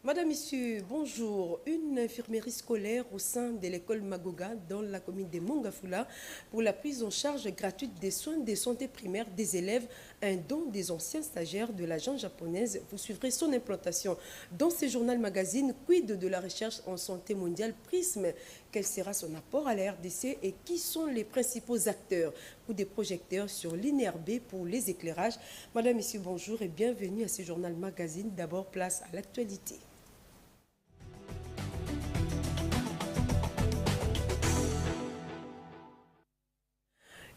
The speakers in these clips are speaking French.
Madame, Monsieur, bonjour. Une infirmerie scolaire au sein de l'école Magoga dans la commune de Mongafula pour la prise en charge gratuite des soins de santé primaire des élèves, un don des anciens stagiaires de l'agence japonaise. Vous suivrez son implantation dans ce journal magazine. Quid de la recherche en santé mondiale Prisme? Quel sera son apport à la RDC et qui sont les principaux acteurs? Ou des projecteurs sur l'INRB pour les éclairages. Madame, Monsieur, bonjour et bienvenue à ce journal magazine. D'abord, place à l'actualité.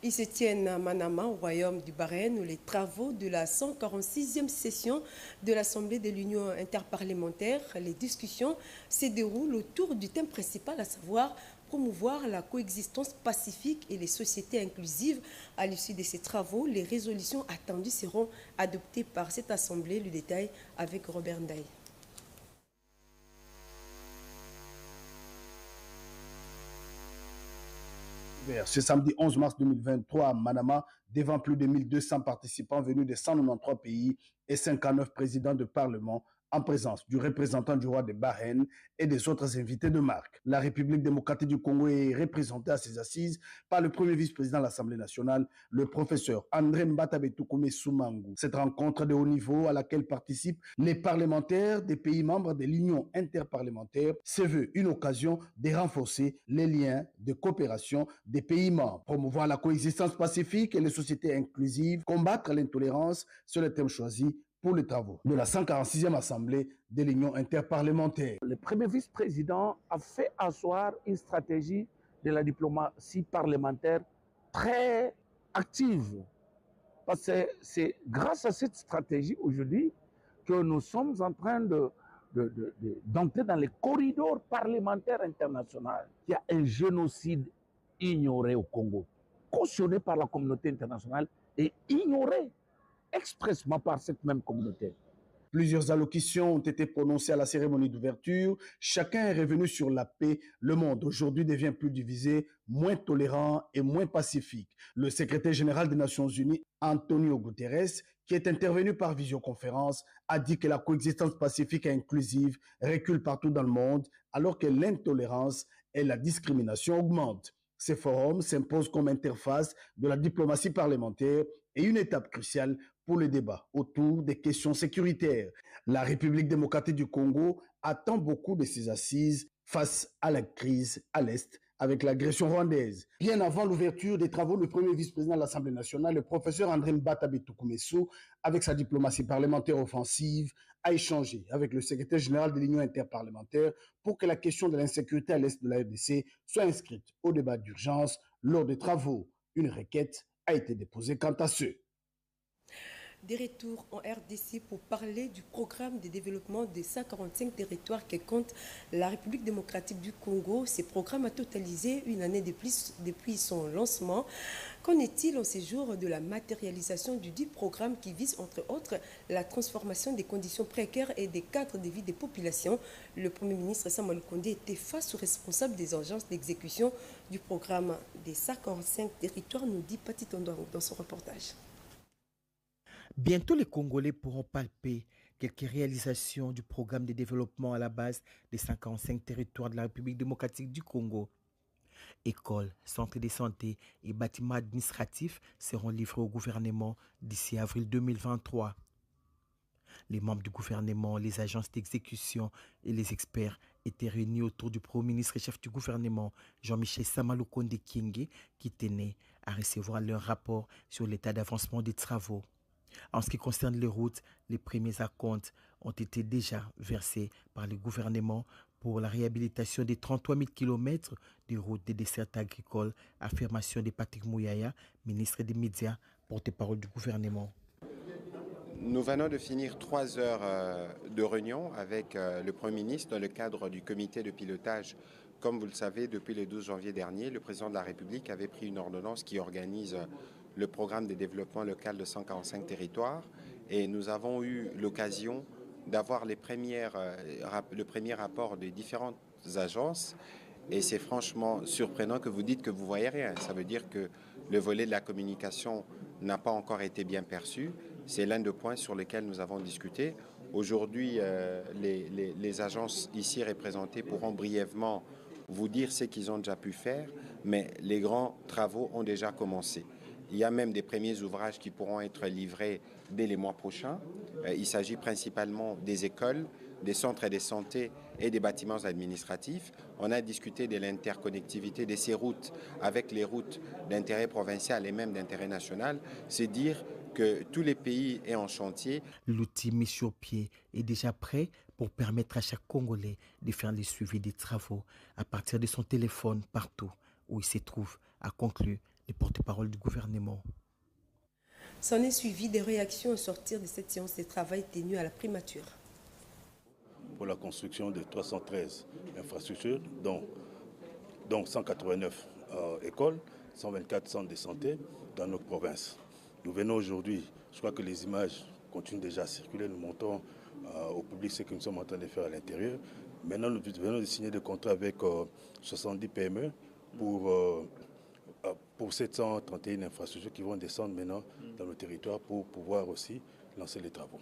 Ils se tiennent à Manama, au royaume du Bahreïn, où les travaux de la 146e session de l'Assemblée de l'Union interparlementaire, les discussions se déroulent autour du thème principal, à savoir promouvoir la coexistence pacifique et les sociétés inclusives. À l'issue de ces travaux, les résolutions attendues seront adoptées par cette Assemblée. Le détail avec Robert Ndaye. Ce samedi 11 mars 2023 à Manama, devant plus de 1200 participants venus de 193 pays et 59 présidents de parlement, en présence du représentant du roi de Bahreïn et des autres invités de marque. La République démocratique du Congo est représentée à ces assises par le premier vice-président de l'Assemblée nationale, le professeur André Mbatabe-Toukoumé Soumangu. Cette rencontre de haut niveau à laquelle participent les parlementaires des pays membres de l'Union interparlementaire se veut une occasion de renforcer les liens de coopération des pays membres, promouvoir la coexistence pacifique et les sociétés inclusives, combattre l'intolérance, c'est le thème choisi pour les travaux de la 146e Assemblée de l'Union interparlementaire. Le premier vice-président a fait asseoir une stratégie de la diplomatie parlementaire très active. Parce que c'est grâce à cette stratégie aujourd'hui que nous sommes en train d'entrer dans les corridors parlementaires internationaux. Il y a un génocide ignoré au Congo, cautionné par la communauté internationale et ignoré expressément par cette même communauté. Plusieurs allocutions ont été prononcées à la cérémonie d'ouverture. Chacun est revenu sur la paix. Le monde aujourd'hui devient plus divisé, moins tolérant et moins pacifique. Le secrétaire général des Nations Unies, Antonio Guterres, qui est intervenu par visioconférence, a dit que la coexistence pacifique et inclusive recule partout dans le monde, alors que l'intolérance et la discrimination augmentent. Ces forums s'imposent comme interface de la diplomatie parlementaire et une étape cruciale pour le débat autour des questions sécuritaires. La République démocratique du Congo attend beaucoup de ces assises face à la crise à l'Est avec l'agression rwandaise. Bien avant l'ouverture des travaux, le premier vice-président de l'Assemblée nationale, le professeur André Mbatabe-Toukoumé Soumangu, avec sa diplomatie parlementaire offensive, a échangé avec le secrétaire général de l'Union interparlementaire pour que la question de l'insécurité à l'Est de la RDC soit inscrite au débat d'urgence lors des travaux. Une requête a été déposée quant à ce. Des retours en RDC pour parler du programme de développement des 145 territoires que compte la République démocratique du Congo. Ce programme a totalisé une année depuis son lancement. Qu'en est-il en ces jours de la matérialisation du dit programme qui vise entre autres la transformation des conditions précaires et des cadres de vie des populations? Le Premier ministre Samuel Kondé était face aux responsables des agences d'exécution du programme des 145 territoires, nous dit Pati Tondo dans son reportage. Bientôt, les Congolais pourront palper quelques réalisations du programme de développement à la base des 55 territoires de la République démocratique du Congo. Écoles, centres de santé et bâtiments administratifs seront livrés au gouvernement d'ici avril 2023. Les membres du gouvernement, les agences d'exécution et les experts étaient réunis autour du Premier ministre et chef du gouvernement, Jean-Michel Samalukonde Kyenge, qui tenait à recevoir leur rapport sur l'état d'avancement des travaux. En ce qui concerne les routes, les premiers acomptes ont été déjà versés par le gouvernement pour la réhabilitation des 33 000 km de routes de dessertes agricoles, affirmation de Patrick Mouyaya, ministre des Médias, porte-parole du gouvernement. Nous venons de finir 3 heures de réunion avec le Premier ministre dans le cadre du comité de pilotage. Comme vous le savez, depuis le 12 janvier dernier, le président de la République avait pris une ordonnance qui organise le programme de développement local de 145 territoires et nous avons eu l'occasion d'avoir le premier rapport des différentes agences et c'est franchement surprenant que vous dites que vous ne voyez rien. Ça veut dire que le volet de la communication n'a pas encore été bien perçu. C'est l'un des points sur lesquels nous avons discuté. Aujourd'hui, les agences ici représentées pourront brièvement vous dire ce qu'ils ont déjà pu faire, mais les grands travaux ont déjà commencé. Il y a même des premiers ouvrages qui pourront être livrés dès les mois prochains. Il s'agit principalement des écoles, des centres de santé et des bâtiments administratifs. On a discuté de l'interconnectivité de ces routes avec les routes d'intérêt provincial et même d'intérêt national. C'est dire que tous les pays est en chantier. L'outil mis sur pied est déjà prêt pour permettre à chaque Congolais de faire le suivi des travaux à partir de son téléphone partout où il se trouve, a conclu le porte-parole du gouvernement. S'en est suivi des réactions au sortir de cette séance de travail tenue à la primature. Pour la construction de 313 infrastructures, dont 189 écoles, 124 centres de santé dans nos provinces. Nous venons aujourd'hui, je crois que les images continuent déjà à circuler, nous montrons au public ce que nous sommes en train de faire à l'intérieur. Maintenant, nous venons de signer des contrats avec 70 PME pour 731 infrastructures qui vont descendre maintenant dans le territoire pour pouvoir aussi lancer les travaux.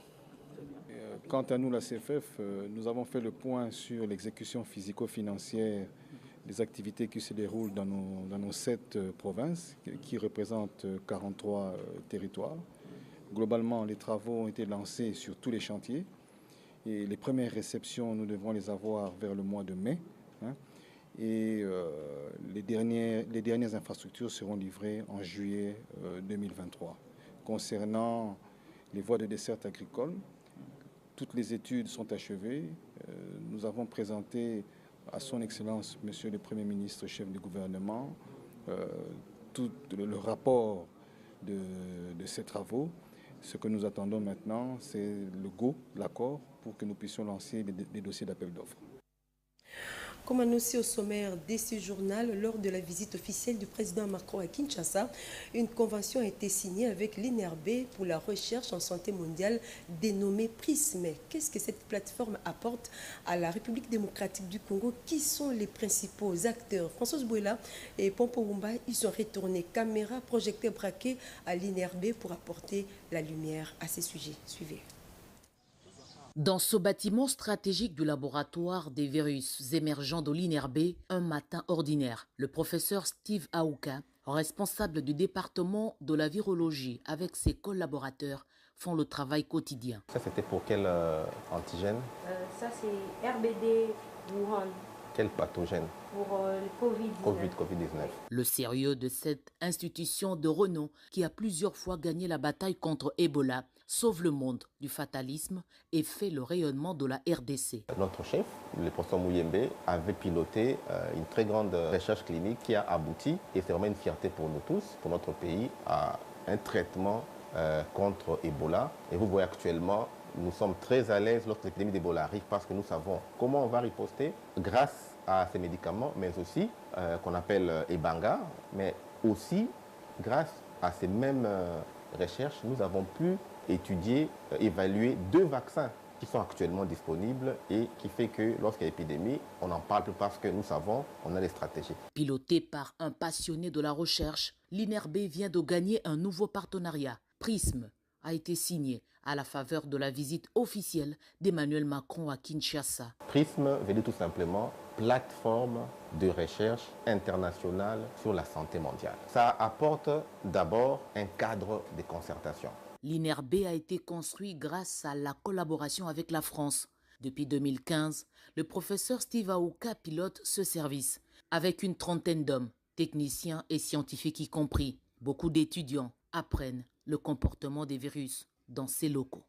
Quant à nous, la CFF, nous avons fait le point sur l'exécution physico-financière des activités qui se déroulent dans nos 7 provinces, qui représentent 43 territoires. Globalement, les travaux ont été lancés sur tous les chantiers. Et les premières réceptions, nous devrons les avoir vers le mois de mai. Et les dernières infrastructures seront livrées en juillet 2023. Concernant les voies de desserte agricole, toutes les études sont achevées. Nous avons présenté à son Excellence, Monsieur le Premier ministre, chef du gouvernement, tout le rapport de ces travaux. Ce que nous attendons maintenant, c'est le go, l'accord, pour que nous puissions lancer des dossiers d'appel d'offres. Comme annoncé au sommaire de ce journal, lors de la visite officielle du président Macron à Kinshasa, une convention a été signée avec l'INRB pour la recherche en santé mondiale dénommée PRISM. Qu'est-ce que cette plateforme apporte à la République démocratique du Congo? Qui sont les principaux acteurs? François Bouela et Pompo Wumba, ils sont retournés caméra, projecteurs braqués à l'INRB pour apporter la lumière à ces sujets. Suivez. Dans ce bâtiment stratégique du laboratoire des virus émergents de l'INRB, un matin ordinaire, le professeur Steve Aouka, responsable du département de la virologie avec ses collaborateurs, font le travail quotidien. Ça, c'était pour quel antigène? Ça, c'est RBD Wuhan. Quel pathogène? Pour le Covid-19. Le sérieux de cette institution de renom qui a plusieurs fois gagné la bataille contre Ebola sauve le monde du fatalisme et fait le rayonnement de la RDC. Notre chef, le professeur Mouyembe, avait piloté une très grande recherche clinique qui a abouti, et c'est vraiment une fierté pour nous tous, pour notre pays, à un traitement contre Ebola. Et vous voyez actuellement, nous sommes très à l'aise lorsque l'épidémie d'Ebola arrive parce que nous savons comment on va riposter grâce à ces médicaments, mais aussi qu'on appelle Ebanga, mais aussi grâce à ces mêmes recherches, nous avons pu étudier, évaluer 2 vaccins qui sont actuellement disponibles et qui fait que lorsqu'il y a épidémie, on n'en parle plus parce que nous savons, on a des stratégies. Piloté par un passionné de la recherche, l'INRB vient de gagner un nouveau partenariat. PRISM a été signé à la faveur de la visite officielle d'Emmanuel Macron à Kinshasa. PRISM veut dire tout simplement plateforme de recherche internationale sur la santé mondiale. Ça apporte d'abord un cadre de concertation. L'INRB a été construit grâce à la collaboration avec la France. Depuis 2015, le professeur Steve Aouka pilote ce service avec une trentaine d'hommes, techniciens et scientifiques y compris. Beaucoup d'étudiants apprennent le comportement des virus dans ces locaux.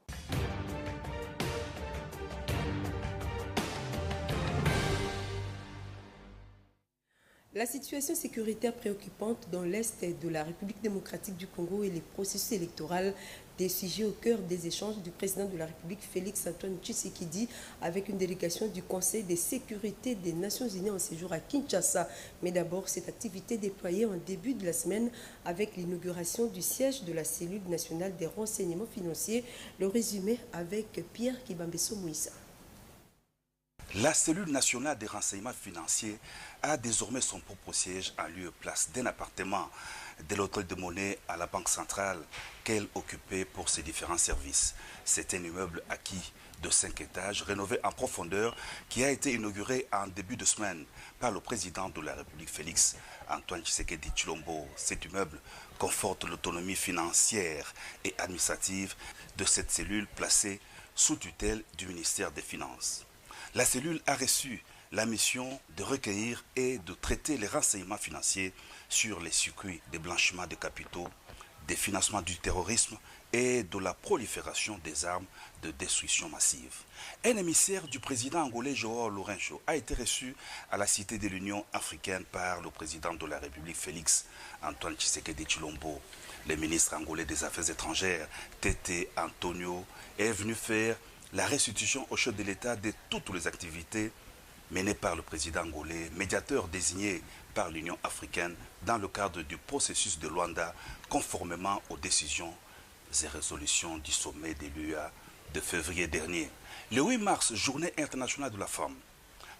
La situation sécuritaire préoccupante dans l'Est de la République démocratique du Congo et les processus électoraux, des sujets au cœur des échanges du président de la République Félix-Antoine Tshisekedi avec une délégation du Conseil de sécurité des Nations Unies en séjour à Kinshasa. Mais d'abord, cette activité déployée en début de la semaine avec l'inauguration du siège de la cellule nationale des renseignements financiers. Le résumé avec Pierre Kibambeso Mouissa. La cellule nationale des renseignements financiers a désormais son propre siège en lieu et place d'un appartement de l'hôtel de Monnaie à la Banque centrale qu'elle occupait pour ses différents services. C'est un immeuble acquis de 5 étages, rénové en profondeur, qui a été inauguré en début de semaine par le président de la République, Félix Antoine Tshisekedi Tshilombo. Cet immeuble conforte l'autonomie financière et administrative de cette cellule placée sous tutelle du ministère des Finances. La cellule a reçu la mission de recueillir et de traiter les renseignements financiers sur les circuits de blanchiment de capitaux, des financements du terrorisme et de la prolifération des armes de destruction massive. Un émissaire du président angolais Joao Lourenço a été reçu à la Cité de l'Union africaine par le président de la République Félix Antoine Tshisekedi Tshilombo. Le ministre angolais des Affaires étrangères, Tete Antonio, est venu faire la restitution au chef de l'État de toutes les activités menées par le président angolais, médiateur désigné par l'Union africaine dans le cadre du processus de Luanda, conformément aux décisions et résolutions du sommet de l'UA de février dernier. Le 8 mars, journée internationale de la femme.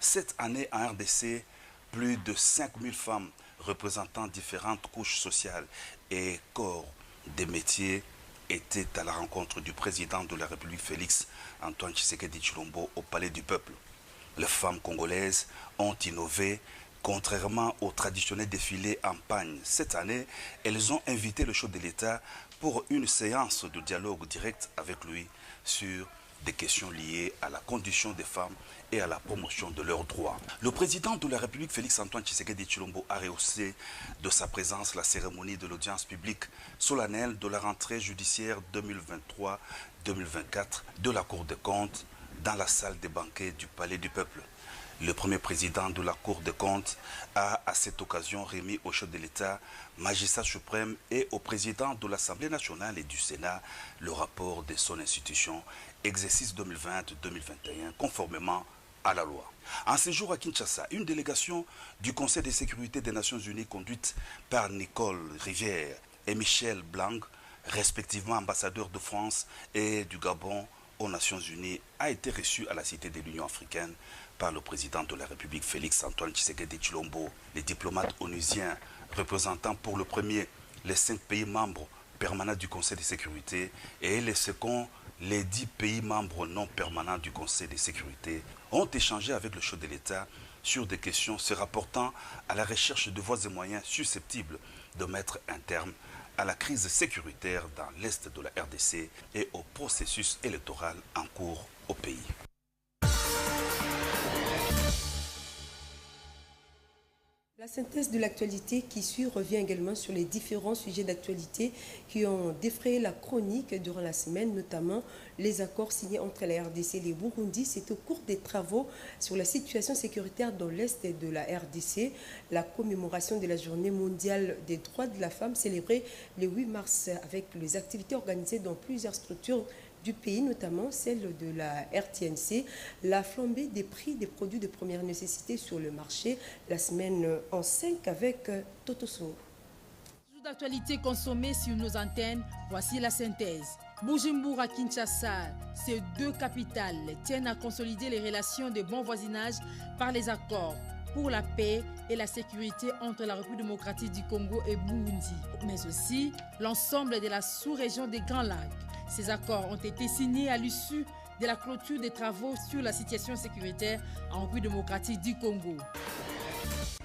Cette année en RDC, plus de 5000 femmes représentant différentes couches sociales et corps des métiers étaient à la rencontre du président de la République Félix Antoine Tshisekedi Tshilombo au Palais du Peuple. Les femmes congolaises ont innové. Contrairement au traditionnel défilé en pagne, cette année, elles ont invité le chef de l'État pour une séance de dialogue direct avec lui sur des questions liées à la condition des femmes et à la promotion de leurs droits. Le président de la République, Félix Antoine Tshisekedi Tshilombo, a rehaussé de sa présence la cérémonie de l'audience publique solennelle de la rentrée judiciaire 2023-2024 de la Cour des comptes dans la salle des banquets du Palais du Peuple. Le premier président de la Cour des comptes a à cette occasion remis au chef de l'État, magistrat suprême et au président de l'Assemblée nationale et du Sénat le rapport de son institution, exercice 2020-2021, conformément à la loi. En séjour à Kinshasa, une délégation du Conseil de sécurité des Nations Unies conduite par Nicole Rivière et Michel Blanc, respectivement ambassadeurs de France et du Gabon aux Nations Unies, a été reçue à la Cité de l'Union africaine par le président de la République Félix Antoine Tshisekedi Tshilombo. Les diplomates onusiens représentant pour le premier les 5 pays membres permanents du Conseil de sécurité et les seconds les 10 pays membres non permanents du Conseil de sécurité ont échangé avec le chef de l'État sur des questions se rapportant à la recherche de voies et moyens susceptibles de mettre un terme à la crise sécuritaire dans l'est de la RDC et au processus électoral en cours au pays. La synthèse de l'actualité qui suit revient également sur les différents sujets d'actualité qui ont défrayé la chronique durant la semaine, notamment les accords signés entre la RDC et les Burundi. C'est au cours des travaux sur la situation sécuritaire dans l'est de la RDC, la commémoration de la journée mondiale des droits de la femme célébrée le 8 mars avec les activités organisées dans plusieurs structures du pays, notamment celle de la RTNC, la flambée des prix des produits de première nécessité sur le marché, la semaine en 5 avec Totoso. Jour d'actualité consommée sur nos antennes, voici la synthèse. Bujumbura, Kinshasa, ces 2 capitales tiennent à consolider les relations de bon voisinage par les accords pour la paix et la sécurité entre la République démocratique du Congo et Burundi, mais aussi l'ensemble de la sous-région des Grands Lacs. Ces accords ont été signés à l'issue de la clôture des travaux sur la situation sécuritaire en République démocratique du Congo.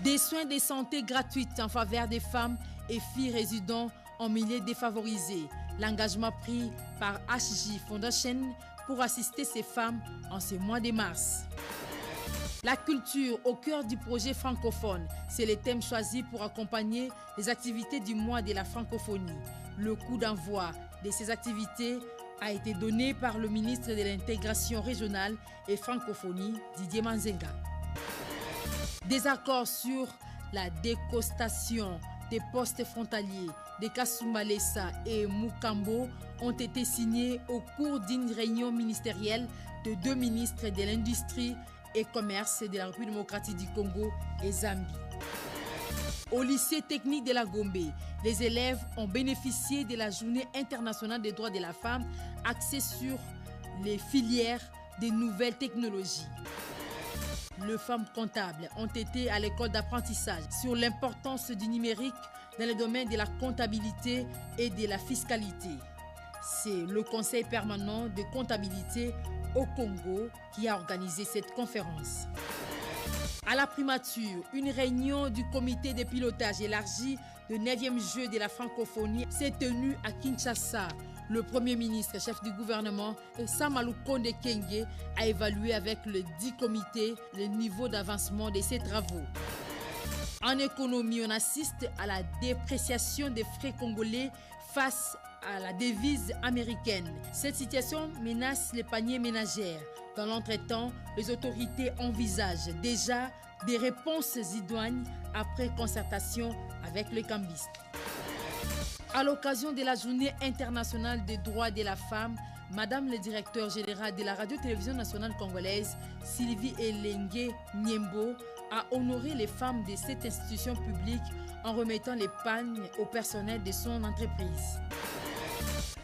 Des soins de santé gratuits en faveur des femmes et filles résidant en milieu défavorisé. L'engagement pris par HJ Foundation pour assister ces femmes en ce mois de mars. La culture au cœur du projet francophone, c'est le thème choisi pour accompagner les activités du mois de la francophonie. Le coup d'envoi de ces activités a été donné par le ministre de l'Intégration régionale et francophonie, Didier Manzenga. Des accords sur la décostation des postes frontaliers de Kasumbalesa et Mukambo ont été signés au cours d'une réunion ministérielle de 2 ministres de l'Industrie et Commerce de la République démocratique du Congo et Zambie. Au lycée technique de la Gombe, les élèves ont bénéficié de la Journée internationale des droits de la femme axée sur les filières des nouvelles technologies. les femmes comptables ont été à l'école d'apprentissage sur l'importance du numérique dans le domaine de la comptabilité et de la fiscalité. C'est le Conseil permanent de comptabilité au Congo qui a organisé cette conférence. À la primature, une réunion du comité de pilotage élargi du 9e jeu de la francophonie s'est tenue à Kinshasa. Le Premier ministre, chef du gouvernement, Samalou Konde Kenge, a évalué avec le 10 comités le niveau d'avancement de ces travaux. En économie, on assiste à la dépréciation des frais congolais face à la devise américaine. Cette situation menace les paniers ménagères. Dans l'entretemps, les autorités envisagent déjà des réponses idoines après concertation avec les cambistes. À l'occasion de la Journée internationale des droits de la femme, Madame le directeur général de la Radio-Télévision nationale congolaise, Sylvie Elengue Niembo, a honoré les femmes de cette institution publique en remettant les pagnes au personnel de son entreprise.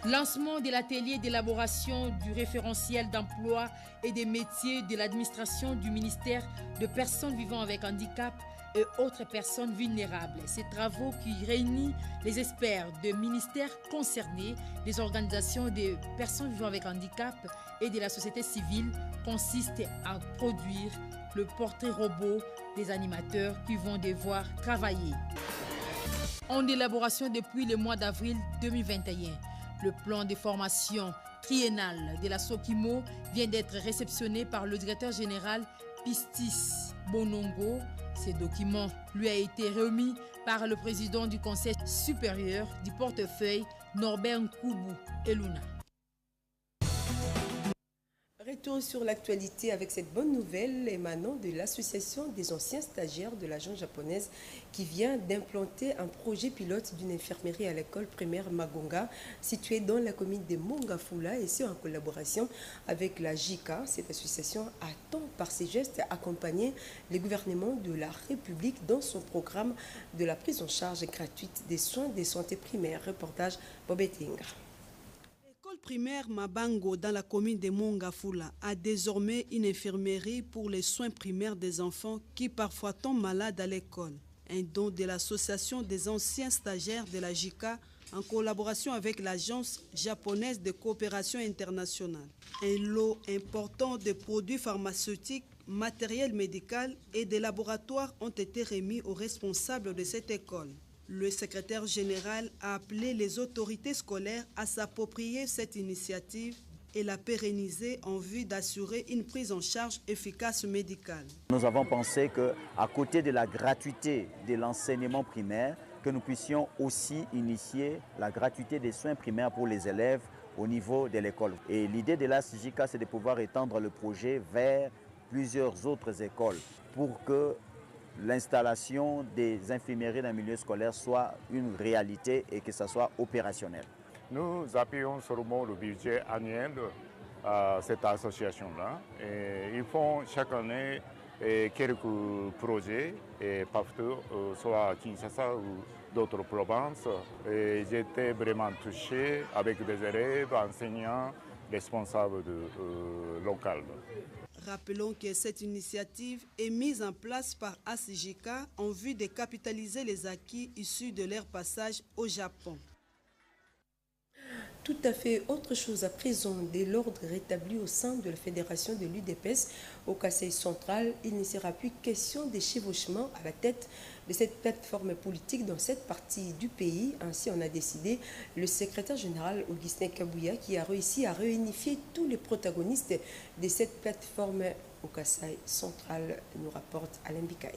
Lancement de l'atelier d'élaboration du référentiel d'emploi et des métiers de l'administration du ministère de personnes vivant avec handicap et autres personnes vulnérables. Ces travaux qui réunissent les experts des ministères concernés, des organisations de personnes vivant avec handicap et de la société civile consistent à produire le portrait robot des animateurs qui vont devoir travailler. En élaboration depuis le mois d'avril 2021, le plan de formation triennal de la Sokimo vient d'être réceptionné par le directeur général Pistis Bonongo. Ce document lui a été remis par le président du Conseil supérieur du portefeuille, Norbert Nkoubou Eluna. Retour sur l'actualité avec cette bonne nouvelle émanant de l'association des anciens stagiaires de l'agence japonaise qui vient d'implanter un projet pilote d'une infirmerie à l'école primaire Magonga située dans la commune de Mongafula et c'est en collaboration avec la JICA. Cette association attend par ses gestes accompagner le gouvernement de la République dans son programme de la prise en charge gratuite des soins de santé primaire. Reportage Bobetinga. L'école primaire Mabango dans la commune de Mongafula a désormais une infirmerie pour les soins primaires des enfants qui parfois tombent malades à l'école. Un don de l'association des anciens stagiaires de la JICA en collaboration avec l'agence japonaise de coopération internationale. Un lot important de produits pharmaceutiques, matériel médical et des laboratoires ont été remis aux responsables de cette école. Le secrétaire général a appelé les autorités scolaires à s'approprier cette initiative et la pérenniser en vue d'assurer une prise en charge efficace médicale. Nous avons pensé qu'à côté de la gratuité de l'enseignement primaire, que nous puissions aussi initier la gratuité des soins primaires pour les élèves au niveau de l'école. Et l'idée de la CJK, c'est de pouvoir étendre le projet vers plusieurs autres écoles pour que l'installation des infirmeries dans le milieu scolaire soit une réalité et que ça soit opérationnel. Nous appuyons seulement le budget annuel à cette association-là. Ils font chaque année quelques projets partout, soit à Kinshasa ou d'autres provinces. J'étais vraiment touché avec des élèves, enseignants, responsables locaux. Rappelons que cette initiative est mise en place par ACJK en vue de capitaliser les acquis issus de leur passage au Japon. Tout à fait autre chose à présent. Dès l'ordre rétabli au sein de la fédération de l'UDPS au Kasaï central, il ne sera plus question de chevauchement à la tête de cette plateforme politique dans cette partie du pays. Ainsi en a décidé le secrétaire général Augustin Kabouya qui a réussi à réunifier tous les protagonistes de cette plateforme au Kasaï central, nous rapporte Alain Bikaï.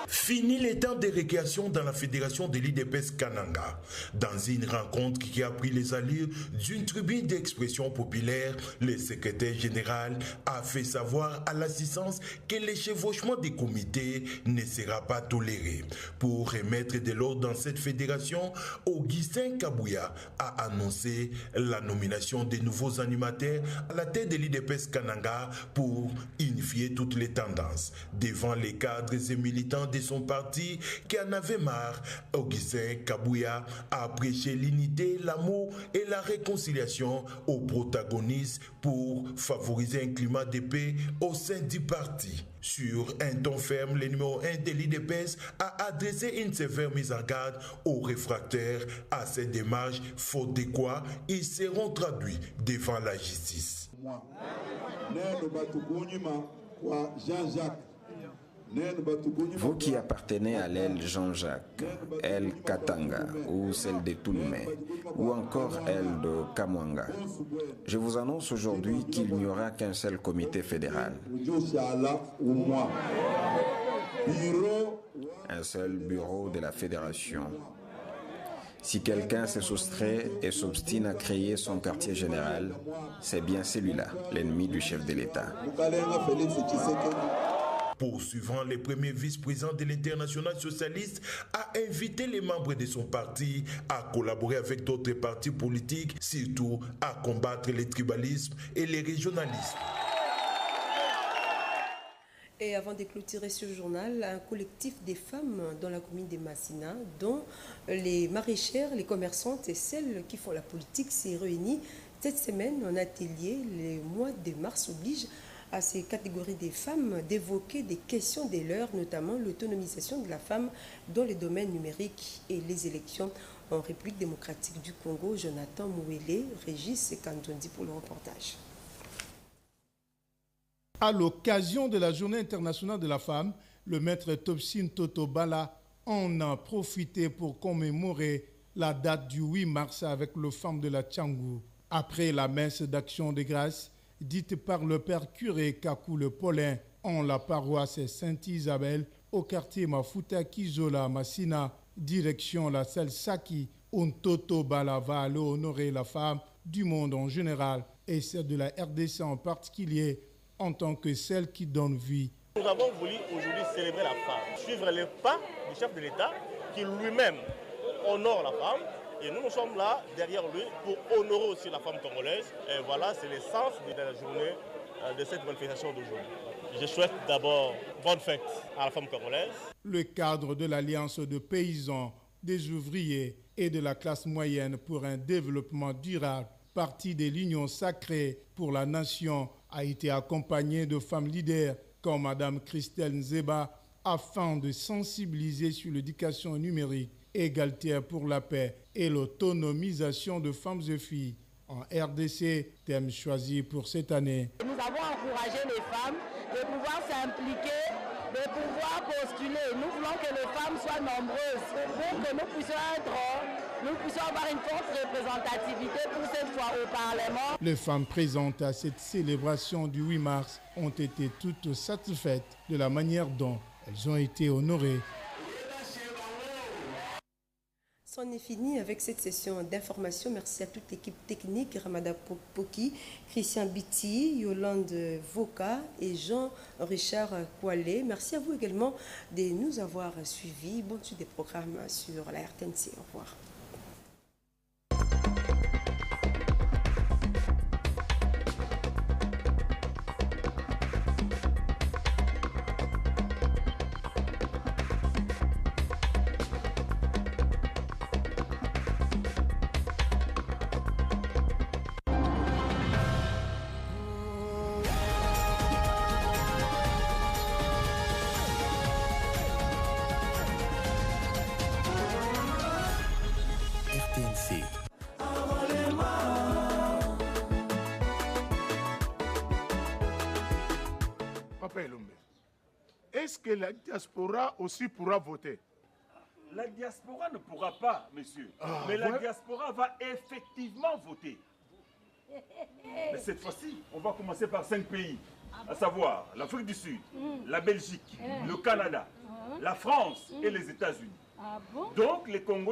Fini les temps de récréation dans la fédération de l'IDPS Kananga. Dans une rencontre qui a pris les allures d'une tribune d'expression populaire, le secrétaire général a fait savoir à l'assistance que l'échevauchement des comités ne sera pas toléré. Pour remettre de l'ordre dans cette fédération, Augustin Kabouya a annoncé la nomination des nouveaux animateurs à la tête de l'IDPS Kananga pour unifier toutes les tendances. Devant les cadres et militants de de son parti qui en avait marre. Augustin Kabouya a prêché l'unité, l'amour et la réconciliation aux protagonistes pour favoriser un climat de paix au sein du parti. Sur un ton ferme, le numéro 1 de l'IDPS a adressé une sévère mise en garde aux réfractaires à cette démarche, faute de quoi ils seront traduits devant la justice. Vous qui appartenez à l'aile Jean-Jacques, aile Katanga ou celle de Touloumé ou encore aile de Kamwanga, je vous annonce aujourd'hui qu'il n'y aura qu'un seul comité fédéral. Un seul bureau de la fédération. Si quelqu'un se soustrait et s'obstine à créer son quartier général, c'est bien celui-là, l'ennemi du chef de l'État. Poursuivant, le premier vice-président de l'Internationale socialiste a invité les membres de son parti à collaborer avec d'autres partis politiques, surtout à combattre le tribalisme et le régionalisme. Et avant de clôturer ce journal, un collectif des femmes dans la commune de Massina, dont les maraîchères, les commerçantes et celles qui font la politique, s'est réuni cette semaine en atelier. Le mois de mars oblige à ces catégories des femmes d'évoquer des questions de l'heure, notamment l'autonomisation de la femme dans les domaines numériques et les élections en République démocratique du Congo. Jonathan Mouélé, Régis Kandondi pour le reportage. À l'occasion de la Journée internationale de la femme, le maître Topsin Totobala en a profité pour commémorer la date du 8 mars avec les femmes de la Tchangou. Après la messe d'action de grâce, dite par le père curé Kakou le Paulin en la paroisse Sainte-Isabelle au quartier Mafuta Kizola Massina, direction la salle Saki, où Totobala va aller honorer la femme du monde en général et celle de la RDC en particulier, en tant que celle qui donne vie. Nous avons voulu aujourd'hui célébrer la femme, suivre les pas du chef de l'État qui lui-même honore la femme. Et nous sommes là derrière lui pour honorer aussi la femme congolaise. Et voilà, c'est l'essence de la journée de cette manifestation d'aujourd'hui. Je souhaite d'abord bonne fête à la femme congolaise. Le cadre de l'Alliance de paysans, des ouvriers et de la classe moyenne pour un développement durable, partie de l'Union sacrée pour la nation, a été accompagné de femmes leaders comme Mme Christelle Nzeba afin de sensibiliser sur l'éducation numérique, égalité pour la paix et l'autonomisation de femmes et filles. En RDC, thème choisi pour cette année. Nous avons encouragé les femmes de pouvoir s'impliquer, de pouvoir postuler. Nous voulons que les femmes soient nombreuses pour que nous puissions avoir une forte représentativité pour cette fois au Parlement. Les femmes présentes à cette célébration du 8 mars ont été toutes satisfaites de la manière dont elles ont été honorées. C'en est fini avec cette session d'information. Merci à toute l'équipe technique, Ramada Poki, Christian Biti, Yolande Voka et Jean-Richard Koualé. Merci à vous également de nous avoir suivis. Bonne suite des programmes sur la RTNC. Au revoir. Est-ce que la diaspora aussi pourra voter? La diaspora ne pourra pas, monsieur. Mais la diaspora va effectivement voter. Mais cette fois-ci, on va commencer par 5 pays, à savoir l'Afrique du Sud, la Belgique, le Canada, la France et les États-Unis. Donc les Congolais